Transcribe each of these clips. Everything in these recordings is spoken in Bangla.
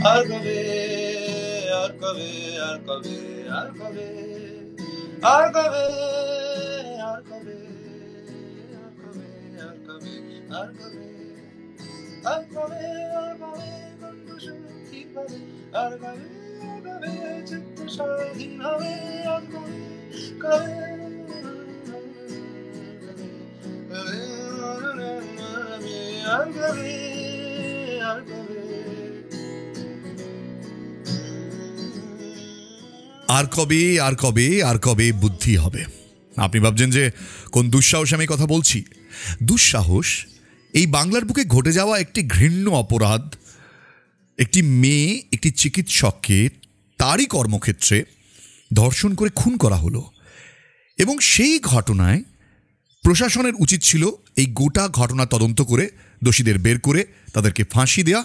আর কবে, আর কবে, আর কবে, আর কবে, আর কবে, আর কবে, আর কবে, আর কবে, আর কবে, আর কবে কণ্ঠ শক্তি পাবে, আর কবে, আর কবে চিত্ত স্বাধীন হবে, আর কবে, কবে, আর কবে, আর কবে। আর কবে, আর কবে, আর কবে বুদ্ধি হবে। আপনি ভাবছেন যে কোন দুঃসাহস আমি কথা বলছি। দুঃসাহস এই বাংলার বুকে ঘটে যাওয়া একটি ঘৃণ্য অপরাধ। একটি মেয়ে একটি চিকিৎসককে তারই কর্মক্ষেত্রে ধর্ষণ করে খুন করা হলো, এবং সেই ঘটনায় প্রশাসনের উচিত ছিল এই গোটা ঘটনা তদন্ত করে দোষীদের বের করে তাদেরকে ফাঁসি দেওয়া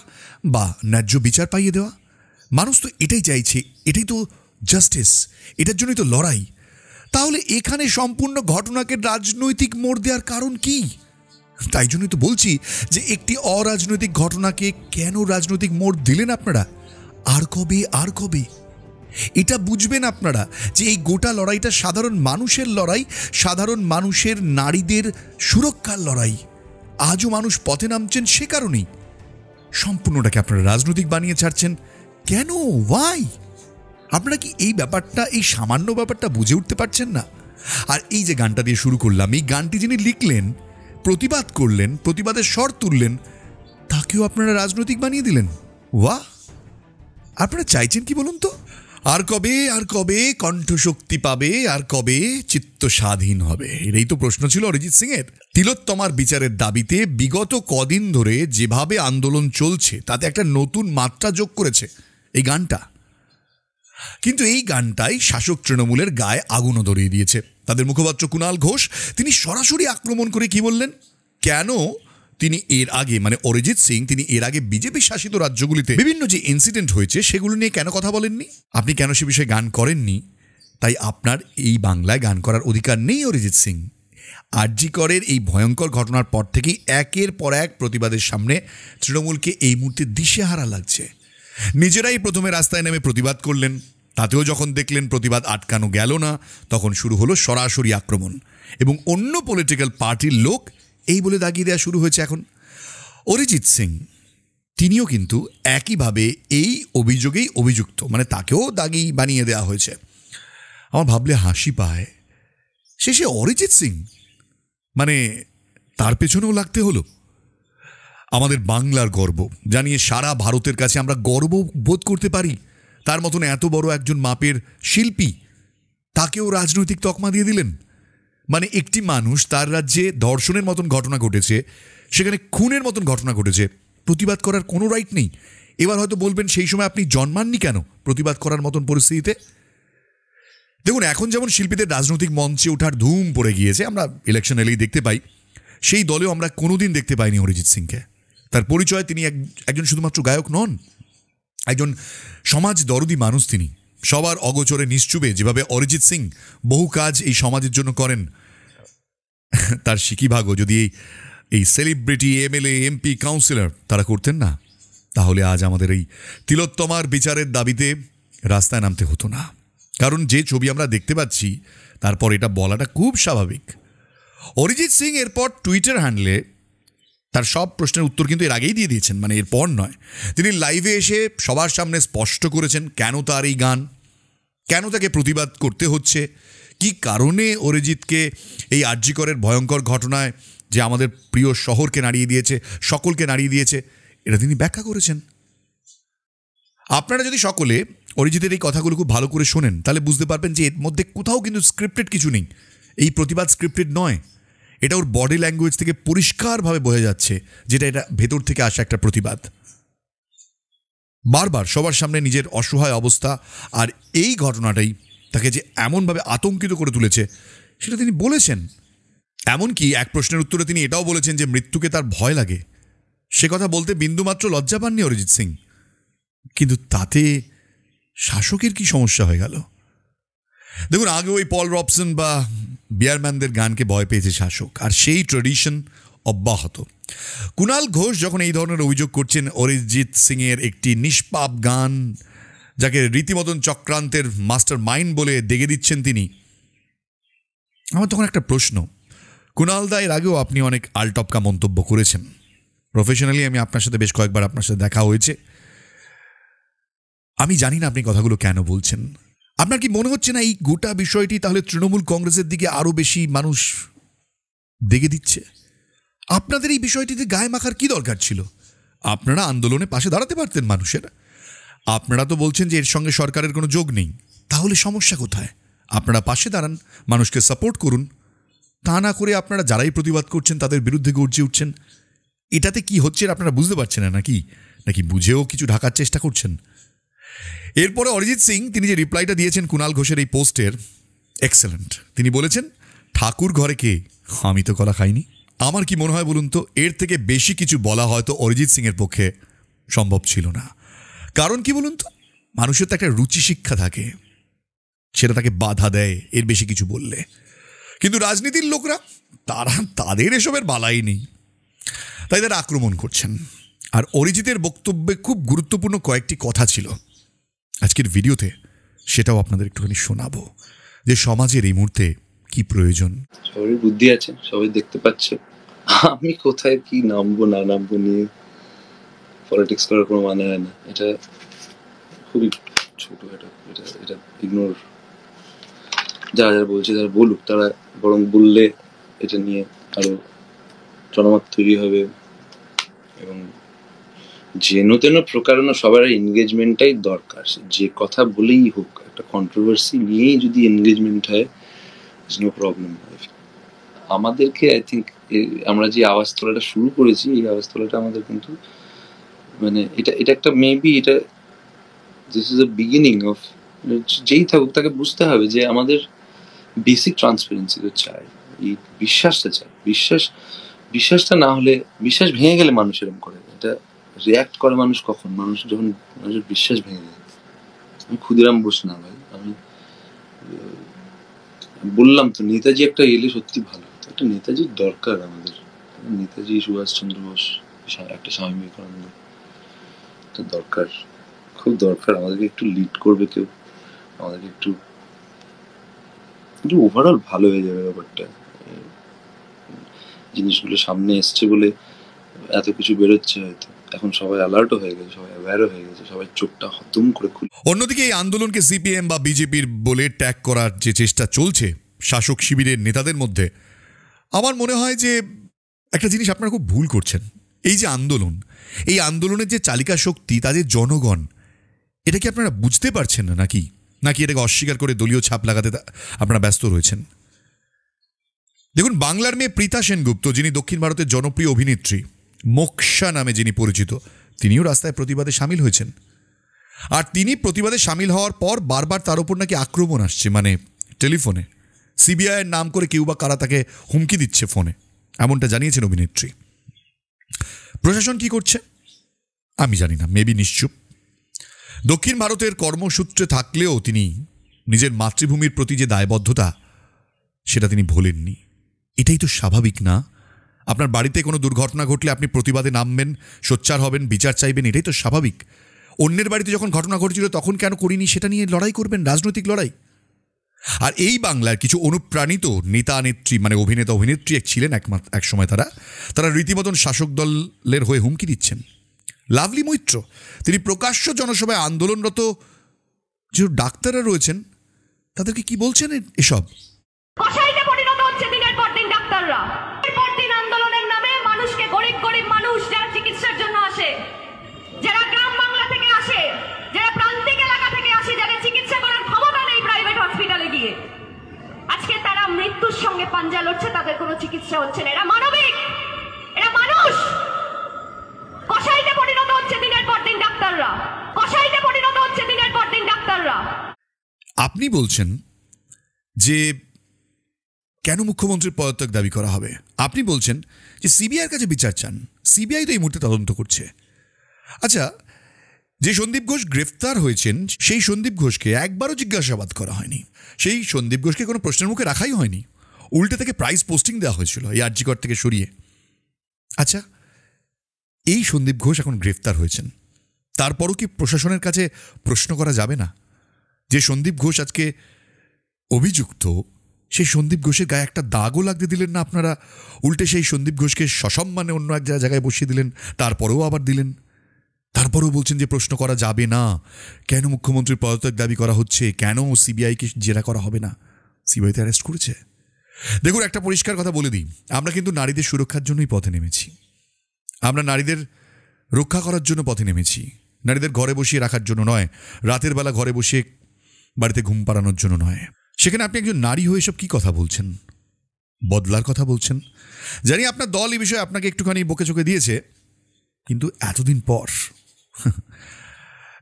বা ন্যায্য বিচার পাইয়ে দেওয়া। মানুষ তো এটাই চাইছে, এটাই তো জাস্টিস, এটার জন্যই তো লড়াই। তাহলে এখানে সম্পূর্ণ ঘটনাকে রাজনৈতিক মোড় দেওয়ার কারণ কি? তাই জন্যই তো বলছি যে একটি অরাজনৈতিক ঘটনাকে কেন রাজনৈতিক মোড় দিলেন আপনারা? আর কবে, আর কবে? এটা বুঝবেন আপনারা যে এই গোটা লড়াইটা সাধারণ মানুষের লড়াই, সাধারণ মানুষের নারীদের সুরক্ষার লড়াই। আজও মানুষ পথে নামছেন সে কারণেই। সম্পূর্ণটাকে আপনারা রাজনৈতিক বানিয়ে ছাড়ছেন কেন? ওয়াই? আপনারা কি এই ব্যাপারটা, এই সামান্য ব্যাপারটা বুঝে উঠতে পারছেন না? আর এই যে গানটা দিয়ে শুরু করলাম, এই গানটি যিনি লিখলেন, প্রতিবাদ করলেন, প্রতিবাদের স্বর তুললেন, তাকেও আপনারা রাজনৈতিক বানিয়ে দিলেন। ওয়াহ! আপনারা চাইছেন কি বলুন তো? আর কবে, আর কবে কণ্ঠশক্তি পাবে, আর কবে চিত্ত স্বাধীন হবে? এটাই তো প্রশ্ন ছিল অরিজিৎ সিংয়ের। তিলোত্তমার বিচারের দাবিতে বিগত কদিন ধরে যেভাবে আন্দোলন চলছে তাতে একটা নতুন মাত্রা যোগ করেছে এই গানটা। কিন্তু এই গানটাই শাসক তৃণমূলের গায়ে আগুনও ধরিয়ে দিয়েছে। তাদের মুখপাত্র কুণাল ঘোষ তিনি সরাসরি আক্রমণ করে কি বললেন, কেন তিনি এর আগে, মানে অরিজিৎ সিং তিনি এর আগে বিজেপি শাসিত রাজ্যগুলিতে বিভিন্ন যে ইনসিডেন্ট হয়েছে সেগুলো নিয়ে কেন কথা বলেননি? আপনি কেন সে বিষয়ে গান করেননি? তাই আপনার এই বাংলায় গান করার অধিকার নেই অরিজিৎ সিং। আরজি করের এই ভয়ঙ্কর ঘটনার পর থেকেই একের পর এক প্রতিবাদের সামনে তৃণমূলকে এই মুহূর্তে দিশেহারা লাগছে। নিজেরাই প্রথমে রাস্তায় নেমে প্রতিবাদ করলেন, তাতেও যখন দেখলেন প্রতিবাদ আটকানো গেল না, তখন শুরু হলো সরাসরি আক্রমণ, এবং অন্য পলিটিক্যাল পার্টির লোক এই বলে দাগিয়ে দেওয়া শুরু হয়েছে এখন। অরিজিৎ সিং তিনিও কিন্তু একইভাবে এই অভিযোগেই অভিযুক্ত, মানে তাকেও দাগি বানিয়ে দেওয়া হয়েছে। আমার ভাবলে হাসি পায়, শেষে অরিজিৎ সিং, মানে তার পেছনেও লাগতে হলো। আমাদের বাংলার গর্ব জানিয়ে সারা ভারতের কাছে আমরা গর্ব বোধ করতে পারি, তার মতন এত বড় একজন মাপের শিল্পী, তাকেও রাজনৈতিক তকমা দিয়ে দিলেন। মানে একটি মানুষ, তার রাজ্যে ধর্ষণের মতন ঘটনা ঘটেছে, সেখানে খুনের মতন ঘটনা ঘটেছে, প্রতিবাদ করার কোনো রাইট নেই। এবার হয়তো বলবেন সেই সময় আপনি জন্মাননি কেন প্রতিবাদ করার মতন পরিস্থিতিতে? দেখুন, এখন যেমন শিল্পীদের রাজনৈতিক মঞ্চে ওঠার ধুম পড়ে গিয়েছে, আমরা ইলেকশন এলেই দেখতে পাই, সেই দলেও আমরা কোনোদিন দেখতে পাইনি অরিজিৎ সিংকে। তার পরিচয় তিনি একজন শুধুমাত্র গায়ক নন, একজন সমাজ দরদি মানুষ। তিনি সবার অগোচরে নিশ্চুপে যেভাবে অরিজিৎ সিং বহু কাজ এই সমাজের জন্য করেন, তার সিকিভাগও যদি এই সেলিব্রিটি, এমএলএ, এমপি, কাউন্সিলর তারা করতেন না, তাহলে আজ আমাদের এই তিলোত্তমার বিচারের দাবিতে রাস্তায় নামতে হতো না। কারণ যে ছবি আমরা দেখতে পাচ্ছি, তারপর এটা বলাটা খুব স্বাভাবিক। অরিজিৎ সিং এরপর টুইটার হ্যান্ডলে তার সব প্রশ্নের উত্তর কিন্তু এর আগেই দিয়ে দিয়েছেন, মানে এরপর নয়। তিনি লাইভে এসে সবার সামনে স্পষ্ট করেছেন কেন তার এই গান, কেন তাকে প্রতিবাদ করতে হচ্ছে, কি কারণে অরিজিৎকে এই আরজি করের ভয়ঙ্কর ঘটনায়, যে আমাদের প্রিয় শহরকে নাড়িয়ে দিয়েছে, সকলকে নাড়িয়ে দিয়েছে, এটা তিনি ব্যাখ্যা করেছেন। আপনারা যদি সকলে অরিজিতের এই কথাগুলো খুব ভালো করে শোনেন, তাহলে বুঝতে পারবেন যে এর মধ্যে কোথাও কিন্তু স্ক্রিপ্টেড কিছু নেই। এই প্রতিবাদ স্ক্রিপ্টেড নয়, এটা ওর বডি ল্যাঙ্গুয়েজ থেকে পরিষ্কারভাবে বোঝা যাচ্ছে যেটা এটা ভেতর থেকে আসা একটা প্রতিবাদ। বারবার সবার সামনে নিজের অসহায় অবস্থা আর এই ঘটনাটাই তাকে যে এমনভাবে আতঙ্কিত করে তুলেছে সেটা তিনি বলেছেন। এমনকি এক প্রশ্নের উত্তরে তিনি এটাও বলেছেন যে মৃত্যুকে তার ভয় লাগে। সে কথা বলতে বিন্দুমাত্র লজ্জা পাননি অরিজিৎ সিং। কিন্তু তাতে শাসকের কি সমস্যা হয়ে গেল? দেখুন, আগে ওই পল রবসন বা বিয়ারম্যানদের গানকে ভয় পেয়েছে শাসক, আর সেই ট্র্যাডিশন অব্যাহত। কুণাল ঘোষ যখন এই ধরনের অভিযোগ করছেন অরিজিৎ সিং এর একটি নিষ্পাপ গান, যাকে রীতিমতন চক্রান্তের মাস্টার মাইন্ড বলে দেখে দিচ্ছেন তিনি, আমার তখন একটা প্রশ্ন, কুণাল দা এর আগেও আপনি অনেক আলটপকা মন্তব্য করেছেন, প্রফেশনালি আমি আপনার সাথে বেশ কয়েকবার আপনার সাথে দেখা হয়েছে, আমি জানি না আপনি কথাগুলো কেন বলছেন। আপনার কি মনে হচ্ছে না এই গোটা বিষয়টি তাহলে তৃণমূল কংগ্রেসের দিকে আরো বেশি মানুষ দেখে দিচ্ছে? আপনাদের এই বিষয়টিতে গায়ে মাখার কি দরকার ছিল? আপনারা আন্দোলনে পাশে দাঁড়াতে পারতেন মানুষের। আপনারা তো বলছেন যে এর সঙ্গে সরকারের কোনো যোগ নেই, তাহলে সমস্যা কোথায়? আপনারা পাশে দাঁড়ান, মানুষকে সাপোর্ট করুন। তা না করে আপনারা যারাই প্রতিবাদ করছেন তাদের বিরুদ্ধে গর্জে উঠছেন। এটাতে কি হচ্ছে আপনারা বুঝতে পারছেন না নাকি বুঝেও কিছু ঢাকার চেষ্টা করছেন? এরপরে অরিজিৎ সিং তিনি যে রিপ্লাইটা দিয়েছেন কুণাল ঘোষের এই পোস্টের, এক্সেলেন্ট। তিনি বলেছেন, ঠাকুর ঘরে কে, আমি তো কলা খাইনি। আমার কি মনে হয় বলুন তো, এর থেকে বেশি কিছু বলা হয়তো অরিজিৎ সিং এর পক্ষে সম্ভব ছিল না। কারণ কি বলুন তো, মানুষের তো একটা রুচি শিক্ষা থাকে, সেটা তাকে বাধা দেয় এর বেশি কিছু বললে। কিন্তু রাজনীতির লোকরা তাদের এসবের বালাই নেই, তাই তারা আক্রমণ করছেন। আর অরিজিতের বক্তব্যে খুব গুরুত্বপূর্ণ কয়েকটি কথা ছিল আজকের ভিডিওতে, সেটাও আপনাদের একটুখানি শোনাবো, যে সমাজের এই মুহূর্তে কি প্রয়োজন। সবারই বুদ্ধি আছে, সবাই দেখতে পাচ্ছে। আমি কোথায় কি নামবো না নামবো নিয়ে পলিটিক্স করার কোনো মানে হয় না। এটা খুবই ছোট, এটা ইগনোর। যারা বলছে তারা বলুক, তারা বরং বললে এটা নিয়ে আরো জনমত তৈরি হবে এবং যেন তেন প্রকারণ সবার এনগেজমেন্টটাই দরকার। যে কথা বলেই হোক, একটা কন্ট্রোভার্সি নিয়েই যদি এনগেজমেন্ট হয়, নো প্রবলেম। আমাদেরকে আই থিঙ্ক আমরা যে আওয়াজ তোলাটা শুরু করেছি, এই আওয়াজ তোলাটা আমাদের কিন্তু মানে এটা একটা মেবি এটা this is the beginning of, যেই থাকুক তাকে বুঝতে হবে যে আমাদের বেসিক ট্রান্সপারেন্সি তো চাই, এই বিশ্বাসটা চাই। বিশ্বাসটা না হলে, বিশ্বাস ভেঙে গেলে মানুষ এরকম করে, এটা রিয়াক্ট করে মানুষ কখন, মানুষ যখন মানুষের বিশ্বাস ভেঙে যায়। আমি ক্ষুদিরাম বোস না ভাই, আমি বললাম তো নেতাজি একটা এলে সত্যি ভালো হতো। একটা নেতাজির দরকার আমাদের, নেতাজি, সুভাষচন্দ্র বোস, একটা স্বামী বিবেকানন্দ, একটা দরকার, খুব দরকার। আমাদেরকে একটু লিড করবে কেউ, আমাদেরকে একটু ওভারঅল ভালো হয়ে যাবে ব্যাপারটা। জিনিসগুলো সামনে এসছে বলে এত কিছু বেরোচ্ছে, হয়তো এখন সবাই অ্যালার্টও হয়ে গেছে, সবাই অ্যাওয়্যারও হয়ে গেছে, সবাই চোখটা হতম করে খুলে। অন্যদিকে এই আন্দোলনকে সিপিএম বা বিজেপির বলে ট্যাগ করার যে চেষ্টা চলছে শাসক শিবিরের নেতাদের মধ্যে, আমার মনে হয় যে একটা জিনিস আপনারা খুব ভুল করছেন। এই যে আন্দোলন, এই আন্দোলনের যে চালিকা শক্তি তাদের জনগণ, এটা কি আপনারা বুঝতে পারছেন না নাকি এটাকে অস্বীকার করে দলীয় ছাপ লাগাতে আপনারা ব্যস্ত রয়েছেন? দেখুন, বাংলার মেয়ে প্রীতা সেনগুপ্ত, যিনি দক্ষিণ ভারতের জনপ্রিয় অভিনেত্রী, মোক্ষা নামে যিনি পরিচিত, তিনিও রাস্তায় প্রতিবাদে সামিল হয়েছেন। আর তিনি প্রতিবাদে সামিল হওয়ার পর বারবার তার উপর নাকি আক্রমণ আসছে, মানে টেলিফোনে সিবিআইয়ের নাম করে কেউ বা কারা তাকে হুমকি দিচ্ছে ফোনে, এমনটা জানিয়েছেন অভিনেত্রী। প্রশাসন কি করছে আমি জানি না, মেবি নিশ্চুপ। দক্ষিণ ভারতের কর্মসূত্রে থাকলেও তিনি নিজের মাতৃভূমির প্রতি যে দায়বদ্ধতা, সেটা তিনি ভোলেননি। এটাই তো স্বাভাবিক না? আপনার বাড়িতে কোনো দুর্ঘটনা ঘটলে আপনি প্রতিবাদে নামবেন, সোচ্চার হবেন, বিচার চাইবেন, এটাই তো স্বাভাবিক। অন্যের বাড়িতে যখন ঘটনা ঘটেছিল তখন কেন করিনি সেটা নিয়ে লড়াই করবেন, রাজনৈতিক লড়াই। আর এই বাংলার কিছু অনুপ্রাণিত নেতা নেত্রী, মানে অভিনেতা অভিনেত্রী ছিলেন এক সময়, তারা রীতিমতন শাসক দলের হয়ে হুমকি দিচ্ছেন। লাভলি মৈত্র, তিনি প্রকাশ্য জনসভায় আন্দোলনরত যে ডাক্তাররা রয়েছেন তাদেরকে কি বলছেন এসব? কসাইতে পরিণত হচ্ছে দিনের পর দিন ডাক্তাররা। পর দিন আন্দোলনের নামে মানুষকে, গরিব মানুষ যারা চিকিৎসার জন্য আসে, যারা গ্রাম বাংলা থেকে আসে, যারা প্রান্তিক এলাকা থেকে আসে, যাদের চিকিৎসা করার ক্ষমতা নেই প্রাইভেট হসপিটালে গিয়ে, আজকে তারা মৃত্যুর সঙ্গে পাঞ্জা লড়ছে, তাদের কোনো চিকিৎসা হচ্ছে না। এরা মানবিক, এরা মানুষ। কসাইতে পরিণত হচ্ছে দিনের পর দিন ডাক্তাররা, কসাইতে পরিণত হচ্ছে দিনের পর দিন ডাক্তাররা। আপনি বলছেন যে কেন মুখ্যমন্ত্রীর পদত্যাগ দাবি করা হবে? আপনি বলছেন যে সিবিআইয়ের কাছে বিচার চান, সিবিআই তো এই মুহূর্তে তদন্ত করছে। আচ্ছা, যে সন্দীপ ঘোষ গ্রেফতার হয়েছেন সেই সন্দীপ ঘোষকে একবারও জিজ্ঞাসাবাদ করা হয়নি, সেই সন্দীপ ঘোষকে কোনো প্রশ্নের মুখে রাখাই হয়নি, উল্টে থেকে প্রাইজ পোস্টিং দেওয়া হয়েছিল এই আরজিকর থেকে সরিয়ে। আচ্ছা, এই সন্দীপ ঘোষ এখন গ্রেফতার হয়েছেন, তারপরও কি প্রশাসনের কাছে প্রশ্ন করা যাবে না যে সন্দীপ ঘোষ আজকে অভিযুক্ত, সেই সন্দীপ ঘোষের গায়ে একটা দাগও লাগতে দিলেন না আপনারা, উল্টে সেই সন্দীপ ঘোষকে সসম্মানে অন্য এক জায়গায় বসিয়ে দিলেন, তারপরেও আবার দিলেন, তারপরেও বলছেন যে প্রশ্ন করা যাবে না। কেন মুখ্যমন্ত্রীর পদত্যাগ দাবি করা হচ্ছে? কেন সিবিআইকে জেরা করা হবে না? সিবিআইতে অ্যারেস্ট করেছে। দেখুন, একটা পরিষ্কার কথা বলে দিই, আমরা কিন্তু নারীদের সুরক্ষার জন্যই পথে নেমেছি, আমরা নারীদের রক্ষা করার জন্য পথে নেমেছি, নারীদের ঘরে বসিয়ে রাখার জন্য নয়, রাতের বেলা ঘরে বসে বাড়িতে ঘুম পাড়ানোর জন্য নয়। সেখানে আপনি একজন নারী হয়ে এসব কী কথা বলছেন? বদলার কথা বলছেন। জানি আপনার দল এই বিষয়ে আপনাকে একটুখানি বকে চোখে দিয়েছে, কিন্তু এতদিন পর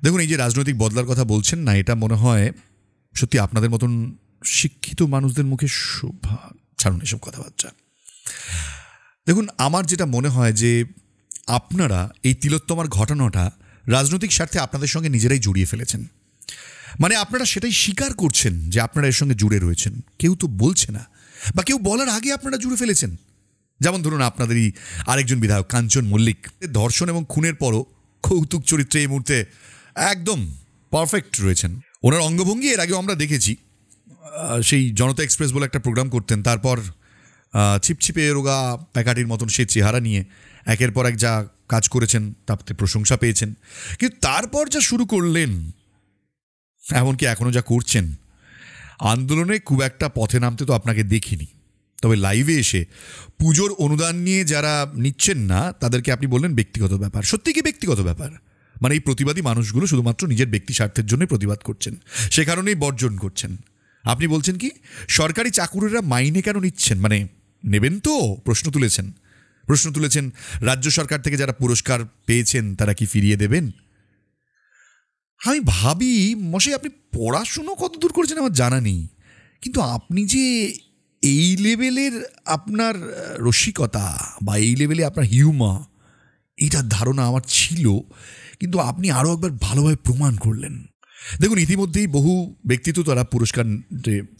দেখুন, এই যে রাজনৈতিক বদলার কথা বলছেন না, এটা মনে হয় সত্যি আপনাদের মতন শিক্ষিত মানুষদের মুখে শোভা। ছাড়ুন এসব কথাবার্তা। দেখুন, আমার যেটা মনে হয় যে আপনারা এই তিলোত্তমার ঘটনাটা রাজনৈতিক স্বার্থে আপনাদের সঙ্গে নিজেরাই জড়িয়ে ফেলেছেন। মানে আপনারা সেটাই স্বীকার করছেন যে আপনারা এর সঙ্গে জুড়ে রয়েছেন, কেউ তো বলছে না, বা কেউ বলার আগে আপনারা জুড়ে ফেলেছেন। যেমন ধরুন, আপনাদেরই আরেকজন বিধায়ক কাঞ্চন মল্লিক, ধর্ষণ এবং খুনের পরও কৌতুক চরিত্রে এই মুহূর্তে একদম পারফেক্ট রয়েছেন। ওনার অঙ্গভঙ্গি এর আগেও আমরা দেখেছি, সেই জনতা এক্সপ্রেস বলে একটা প্রোগ্রাম করতেন, তারপর ছিপছিপে রোগা প্যাকাটির মতন সেই চেহারা নিয়ে একের পর এক যা কাজ করেছেন তাতে প্রশংসা পেয়েছেন। কিন্তু তারপর যা শুরু করলেন, এমনকি এখনও যা করছেন, আন্দোলনে খুব একটা পথে নামতে তো আপনাকে দেখিনি। তবে লাইভে এসে পুজোর অনুদান নিয়ে যারা নিচ্ছেন না তাদেরকে আপনি বললেন ব্যক্তিগত ব্যাপার। সত্যি কি ব্যক্তিগত ব্যাপার? মানে এই প্রতিবাদী মানুষগুলো শুধুমাত্র নিজের ব্যক্তি স্বার্থের জন্যই প্রতিবাদ করছেন, সে কারণেই বর্জন করছেন। আপনি বলছেন কি সরকারি চাকুরিরা মাইনে কেন নিচ্ছেন, মানে নেবেন তো? প্রশ্ন তুলেছেন রাজ্য সরকার থেকে যারা পুরস্কার পেয়েছেন তারা কি ফিরিয়ে দেবেন? আমি ভাবি, মশাই আপনি পড়াশুনো কত দূর করেছেন আমার জানা নেই, কিন্তু আপনি যে এই লেভেলের আপনার রসিকতা বা এই লেভেলে আপনার হিউমার, এইটার ধারণা আমার ছিল, কিন্তু আপনি আরও একবার ভালোভাবে প্রমাণ করলেন। দেখুন, ইতিমধ্যেই বহু ব্যক্তিত্ব তারা পুরস্কার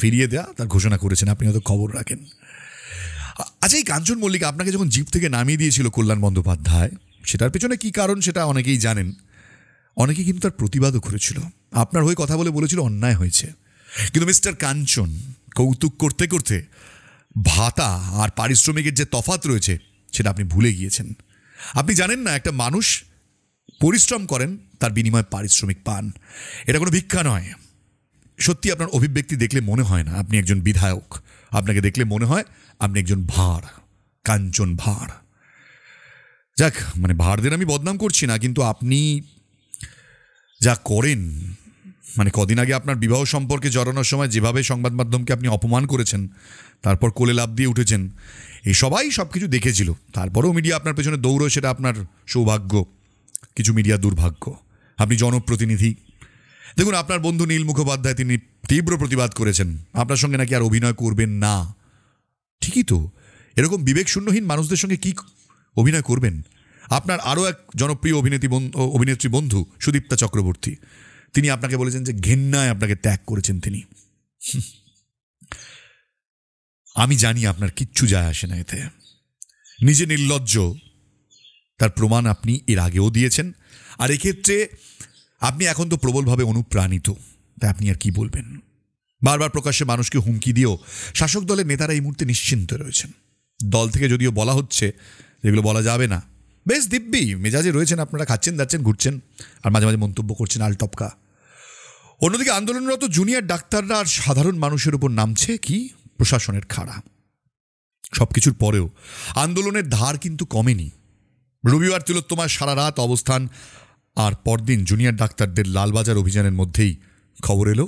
ফিরিয়ে দেওয়া তার ঘোষণা করেছেন, আপনি হয়তো খবর রাখেন। আচ্ছা, এই কাঞ্চন মল্লিক আপনাকে যখন জিপ থেকে নামিয়ে দিয়েছিল কল্যাণ বন্দ্যোপাধ্যায়, সেটার পেছনে কী কারণ সেটা অনেকেই জানেন। অনেকে কিন্তু তার প্রতিবাদও করেছিল, আপনার হয়ে কথা বলেছিল অন্যায় হয়েছে। কিন্তু মিস্টার কাঞ্চন কৌতুক করতে করতে ভাতা আর পারিশ্রমিকের যে তফাৎ রয়েছে সেটা আপনি ভুলে গিয়েছেন। আপনি জানেন না, একটা মানুষ পরিশ্রম করেন, তার বিনিময়ে পারিশ্রমিক পান, এটা কোনো ভিক্ষা নয়। সত্যি আপনার অভিব্যক্তি দেখলে মনে হয় না আপনি একজন বিধায়ক, আপনাকে দেখলে মনে হয় আপনি একজন ভাঁড়, কাঞ্চন ভাঁড়। যাক, মানে ভাঁড়দের আমি বদনাম করছি না, কিন্তু আপনি যা করেন, মানে কদিন আগে আপনার বিবাহ সম্পর্কে জড়ানোর সময় যেভাবে সংবাদ মাধ্যমকে আপনি অপমান করেছেন, তারপর কোলে লাফ দিয়ে উঠেছেন, এই সবাই সব কিছু দেখেছিল। তারপরেও মিডিয়া আপনার পেছনে দৌড়ো, সেটা আপনার সৌভাগ্য, কিছু মিডিয়া দুর্ভাগ্য। আপনি জনপ্রতিনিধি। দেখুন, আপনার বন্ধু নীল মুখোপাধ্যায় তিনি তীব্র প্রতিবাদ করেছেন, আপনার সঙ্গে নাকি আর অভিনয় করবেন না। ঠিকই তো, এরকম বিবেকশূন্যহীন মানুষদের সঙ্গে কি অভিনয় করবেন? আপনার আরও এক জনপ্রিয় অভিনেত্রী বন্ধু সুদীপ্তা চক্রবর্তী, তিনি আপনাকে বলেছেন যে ঘেন্নায় আপনাকে ত্যাগ করেছেন তিনি। আমি জানি আপনার কিচ্ছু যায় আসে না এতে, নিজে নির্লজ্জ তার প্রমাণ আপনি এর আগেও দিয়েছেন, আর এক্ষেত্রে আপনি এখন তো প্রবলভাবে অনুপ্রাণিত, তাই আপনি আর কি বলবেন? বারবার প্রকাশ্যে মানুষকে হুমকি দিয়েও শাসক দলের নেতারা এই মুহূর্তে নিশ্চিন্ত রয়েছেন। দল থেকে যদিও বলা হচ্ছে যেগুলো বলা যাবে না, বেশ দিব্যি মেজাজে রয়েছেন আপনারা, খাচ্ছেন যাচ্ছেন ঘুরছেন আর মাঝে মাঝে মন্তব্য করছেন আলটপকা। অন্যদিকে আন্দোলনরত জুনিয়র ডাক্তাররা আর সাধারণ মানুষের উপর নামছে কি প্রশাসনের খাড়া। সবকিছুর পরেও আন্দোলনের ধার কিন্তু কমেনি। রবিবার তিলোত্তমার সারা রাত অবস্থান, আর পরদিন জুনিয়র ডাক্তারদের লালবাজার অভিযানের মধ্যেই খবর এলো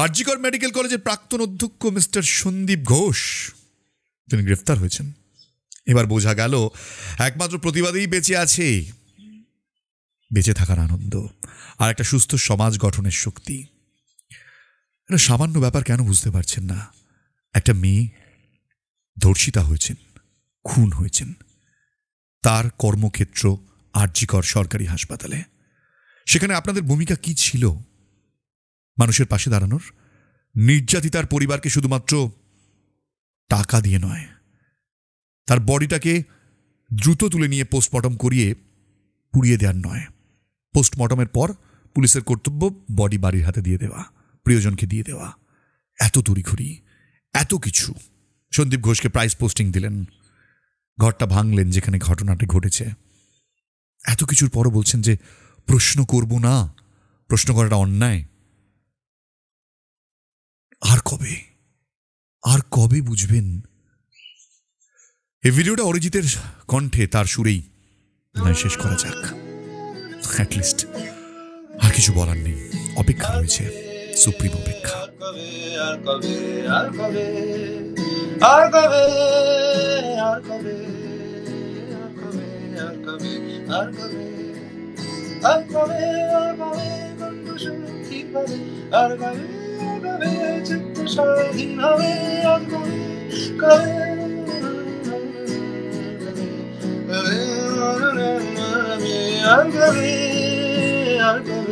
আরজিকর মেডিকেল কলেজের প্রাক্তন অধ্যক্ষ মিস্টার সন্দীপ ঘোষ তিনি গ্রেফতার হয়েছেন। এবার বোঝা গেল একমাত্র প্রতিবাদেই বেঁচে আছে, বেঁচে থাকার আনন্দ আর একটা সুস্থ সমাজ গঠনের শক্তি। এটা সামান্য ব্যাপার কেন বুঝতে পারছেন না? একটা মেয়ে ধর্ষিতা হয়েছেন, খুন হয়েছেন, তার কর্মক্ষেত্র আরজিকর সরকারি হাসপাতালে। সেখানে আপনাদের ভূমিকা কি ছিল? মানুষের পাশে দাঁড়ানোর, নির্যাতিতার পরিবারকে শুধুমাত্র টাকা দিয়ে নয়, তার বডিটাকে দ্রুত তুলে নিয়ে পোস্টমর্টম করিয়ে পুড়িয়ে দেওয়ার নয়। পোস্টমর্টমের পর পুলিশের কর্তব্য বডি বাড়ির হাতে দিয়ে দেওয়া, প্রিয়জনকে দিয়ে দেওয়া। এত তড়িঘড়ি, এত কিছু। সন্দীপ ঘোষকে প্রাইজ পোস্টিং দিলেন, ঘরটা ভাঙলেন যেখানে ঘটনাটি ঘটেছে। এত কিছুর পরও বলছেন যে প্রশ্ন করব না, প্রশ্ন করাটা অন্যায়। আর কবে বুঝবেন? এই ভিডিওটা অরিজিতের কণ্ঠে, তার সুরেই শেষ করা যাক। অ্যাটলিস্ট আর কিছু বলার নেই, অপেক্ষা রয়েছে, সুপ্রিম অপেক্ষা। স্বাধীন হবে কবে আর কবে